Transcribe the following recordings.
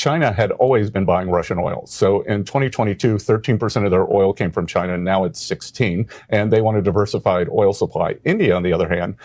China had always been buying Russian oil. So in 2022, 13% of their oil came from China. Now it's 16, and they want a diversified oil supply. India, on the other hand,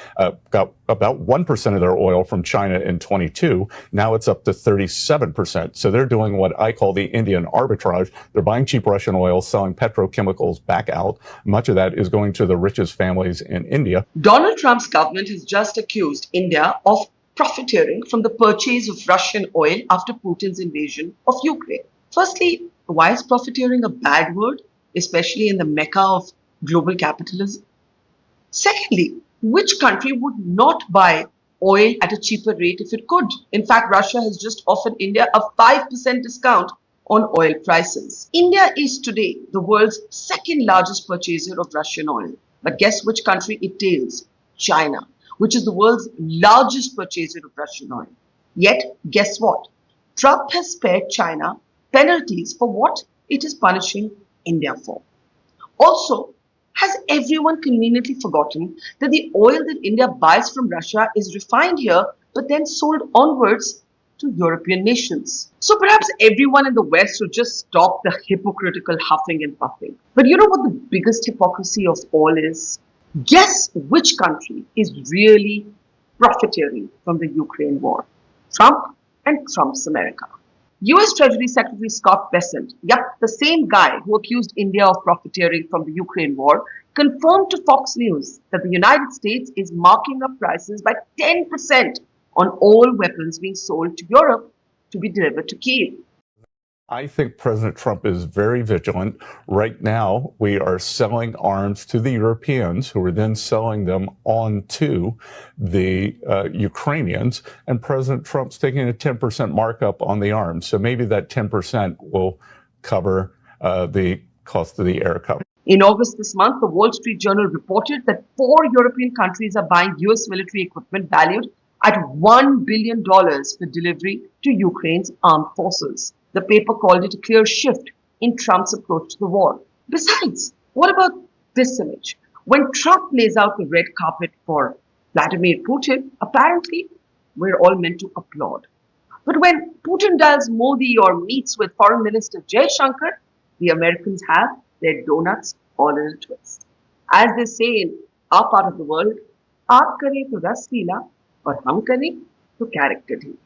got about 1% of their oil from China in 22. Now it's up to 37%. So they're doing what I call the Indian arbitrage. They're buying cheap Russian oil, selling petrochemicals back out. Much of that is going to the richest families in India. Donald Trump's government has just accused India of profiteering from the purchase of Russian oil after Putin's invasion of Ukraine. Firstly, why is profiteering a bad word, especially in the mecca of global capitalism? Secondly, which country would not buy oil at a cheaper rate if it could? In fact, Russia has just offered India a 5% discount on oil prices. India is today the world's second largest purchaser of Russian oil. But guess which country it tails? China, which is the world's largest purchaser of Russian oil. Yet, guess what? Trump has spared China penalties for what it is punishing India for. Also, has everyone conveniently forgotten that the oil that India buys from Russia is refined here but then sold onwards to European nations? So perhaps everyone in the West should just stop the hypocritical huffing and puffing. But you know what the biggest hypocrisy of all is? Guess which country is really profiteering from the Ukraine war? Trump and Trump's America. US Treasury Secretary Scott Bessent, the same guy who accused India of profiteering from the Ukraine war, confirmed to Fox News that the United States is marking up prices by 10% on all weapons being sold to Europe to be delivered to Kiev. I think President Trump is very vigilant. Right now, we are selling arms to the Europeans, who are then selling them on to the Ukrainians. And President Trump's taking a 10% markup on the arms. So maybe that 10% will cover the cost of the air cover. In August this month, the Wall Street Journal reported that 4 European countries are buying US military equipment valued at $1 billion for delivery to Ukraine's armed forces. The paper called it a clear shift in Trump's approach to the war. Besides, what about this image? When Trump lays out the red carpet for Vladimir Putin, apparently we're all meant to applaud. But when Putin dials Modi or meets with Foreign Minister Jay Shankar, the Americans have their donuts all in a twist. As they say in our part of the world, aap kare to ras leela, aur hum kare to character dhi.